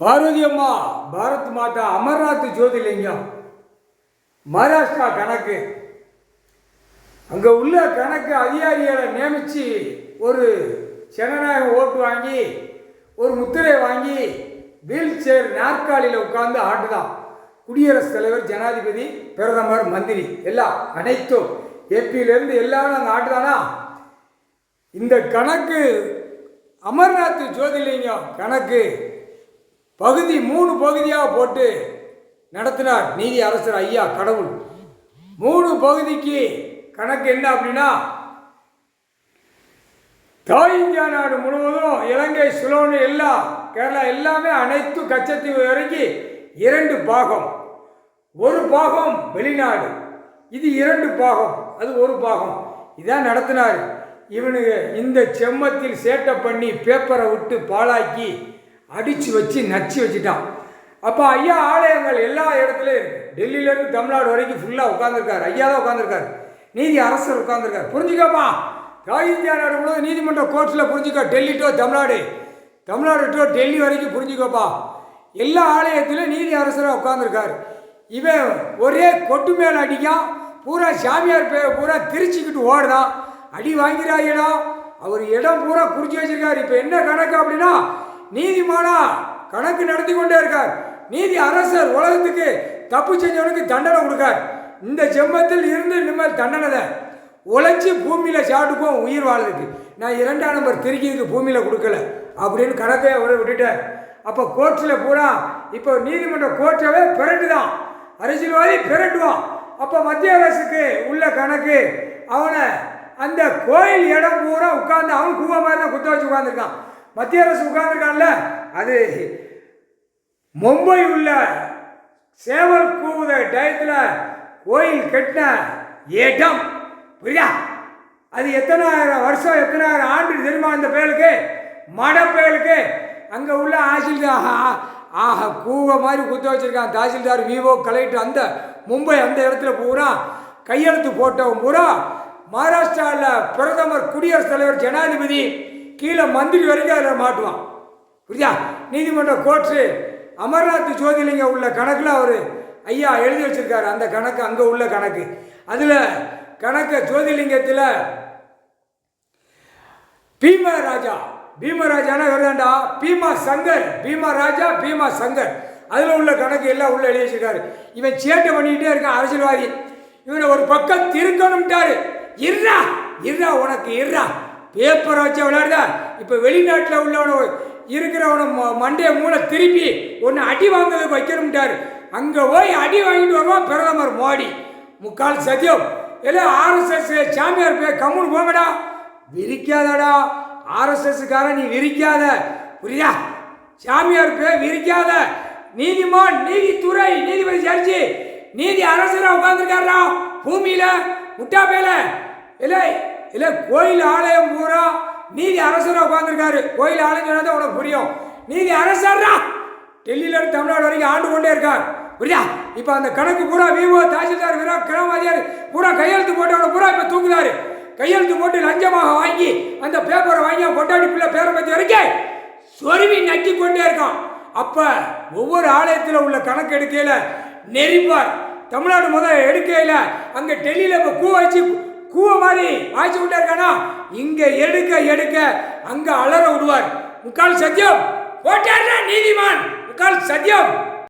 பார்வதி அம்மா பாரத் மாதா அமர்நாத் ஜோதிலிங்கம் மகாராஷ்டிரா கணக்கு அங்கே உள்ள கணக்கு அதிகாரிகளை நியமித்து ஒரு ஜனநாயகம் ஓட்டு வாங்கி ஒரு முத்திரை வாங்கி வீல் சேர் நாற்காலியில் உட்கார்ந்து ஆட்டுதான். குடியரசுத் தலைவர், ஜனாதிபதி, பிரதமர், மந்திரி எல்லாம் அனைத்தும் ஏபியிலேருந்து எல்லாரும் அங்கே ஆட்டுதானா. இந்த கணக்கு அமர்நாத் ஜோதிலிங்கம் கணக்கு பகுதி 3 பகுதியாக போட்டு நடத்தினார் நீதி அரசர் ஐயா கடவுள். 3 பகுதிக்கு கணக்கு என்ன அப்படின்னா, தாய் இந்தியா நாடு முழுவதும் இலங்கை, சுலோனு எல்லாம் கேரளா எல்லாமே அனைத்து கச்சத்தீவு வரைக்கும் 2 பாகம். ஒரு பாகம் வெளிநாடு, இது 2 பாகம், அது ஒரு பாகம். இதான் நடத்தினார். இவனுக்கு இந்த செம்மத்தில் சேட்டை பண்ணி பேப்பரை விட்டு பாழாக்கி அடித்து வச்சு நச்சு வச்சுட்டான். அப்போ ஐயா ஆலயங்கள் எல்லா இடத்துலையும் இருக்குது. டெல்லியிலேருந்து தமிழ்நாடு வரைக்கும் ஃபுல்லாக உட்காந்துருக்காரு. ஐயா தான் உட்காந்துருக்காரு, நீதி அரசர் உட்காந்துருக்காரு. புரிஞ்சுக்கப்பா, தாய் இந்தியா நாடு முழுவதும் நீதிமன்ற கோர்ட்டில் புரிஞ்சுக்கோ. டெல்லி டு தமிழ்நாடு, தமிழ்நாடு டு டெல்லி வரைக்கும் புரிஞ்சுக்கப்பா. எல்லா ஆலயத்திலும் நீதி அரசராக உட்காந்துருக்காரு. இவன் ஒரே கொட்டு மேலே அடிக்கான், பூரா சாமியார் பூரா திருச்சிக்கிட்டு ஓடுதான். அடி வாங்கிறாங்களா, அவர் இடம் பூரா குறிச்சி வச்சிருக்காரு. இப்போ என்ன கணக்கு அப்படின்னா, நீதிமானா கணக்கு நடத்தி கொண்டே இருக்கார். நீதி அரசர் உலகத்துக்கு தப்பு செஞ்சவனுக்கு தண்டனை கொடுக்கார். இந்த செம்மத்தில் இருந்து இனிமேல் தண்டனை தான். உழைச்சி பூமியில் சாப்பிட்டுக்கும் உயிர் வாழ்றதுக்கு. நான் 2ஆம் நம்பர் திருக்கிக்கு பூமியில் கொடுக்கல அப்படின்னு கணக்கை அவரை விட்டுட்டார். அப்போ கோர்ட்டில் பூரா இப்போ நீதிமன்ற கோர்ட்டவே பிரண்டு தான், அரசியல்வாதி பிரண்டுவான். அப்போ மத்திய அரசுக்கு உள்ள கணக்கு அவனை அந்த கோயில் இடம் பூரா உட்கார்ந்து அவன் கூவ மாதிரி தான் குத்த வச்சு உட்காந்துருக்கான். மத்திய அரசு உட்கார்ந்துருக்கான்ல, அது மும்பை உள்ள சேவல் கூவுத டயத்தில் கோயில் கட்டின இடம். புரியா, அது எத்தனாயிரம் வருஷம் எத்தனாயிரம் ஆண்டு தெரியுமா அந்த பயலுக்கு, மட பயலுக்கு. அங்கே உள்ள ஆக கூவ மாதிரி குத்த வச்சிருக்கான். தாசில்தார், விவோ, கலெக்டர், அந்த மும்பை அந்த இடத்துல பூரா கையெழுத்து போட்டவன் பூரா மகாராஷ்டிராவில் பிரதமர், குடியரசுத் தலைவர், ஜனாதிபதி, கீழே மந்திரி வரைக்கும் அதில் மாட்டுவான். புரியா, நீதிமன்ற கோர்ட்டு அமர்நாத் ஜோதிலிங்கம் உள்ள கணக்கில் அவர் ஐயா எழுதி வச்சிருக்காரு. அந்த கணக்கு அங்கே உள்ள கணக்கு. அதில் கணக்கு ஜோதிலிங்கத்தில் பீமராஜானா வருதாண்டா, பீமா சங்கர், பீமா ராஜா, பீமா சங்கர், அதில் உள்ள கணக்கு எல்லாம் உள்ள எழுதி வச்சிருக்காரு. இவன் சேட்டை பண்ணிக்கிட்டே இருக்கான் அரசியல்வாதி. இவனை ஒரு பக்கம் திருக்கணும்ட்டாரு. இருறா உனக்கு இருறா, பேப்பரை வச்ச விளையாடுதா. இப்போ வெளிநாட்டில் உள்ளவனை இருக்கிறவனை மண்டைய மூளை திருப்பி ஒன்று அடி வாங்குறதுக்கு வைக்கணும்ட்டாரு. அங்கே போய் அடி வாங்கிட்டு வருவான் பிரதமர் மோடி. முக்கால் சத்தியம் எல்லாம் ஆர்எஸ்எஸ் சாமியார் கம்முன்னு போங்கடா, விரிக்காதடா ஆர்எஸ்எஸ்காரன், நீ விரிக்காத. புரியா, சாமியார் விரிக்காத. நீதிமான், நீதித்துறை, நீதிபதி, ஜட்ஜி, நீதி அரசராக உட்காந்துருக்காரா பூமியில் முட்டா பேல. இல்லை கோயில் ஆலயம் பூரா நீதி அரசராக உட்காந்துருக்காரு. கோயில் ஆலயம் சொன்னா தான் உனக்கு புரியும். நீதி அரசர்ரா டெல்லியிலேருந்து தமிழ்நாடு வரைக்கும் ஆண்டு கொண்டே இருக்கார். புரியா, இப்போ அந்த கணக்கு பூரா விவோ, தாசில்தார், கிராமவாதியார் பூரா கையெழுத்து போட்டவனை பூரா இப்போ தூக்குதாரு. கையெழுத்து போட்டு லஞ்சமாக வாங்கி அந்த பேப்பரை வாங்கி கொண்டாடி பிள்ளை பேரை பற்றி வரைக்கும் சொருவி நக்கி கொண்டே இருக்கான். அப்போ ஒவ்வொரு ஆலயத்தில் உள்ள கணக்கு எடுக்கையில் நெறிப்பார். தமிழ்நாடு முதல் எடுக்கையில் அங்கே டெல்லியில் இப்போ கூவ மாதிரி வாய்ச்சி விட்டே இருக்கானா, இங்கே எடுக்க அங்கே அலற விடுவார். முக்கால் சத்தியம் போட்டார் நீதிமான், முக்கால் சத்தியம்.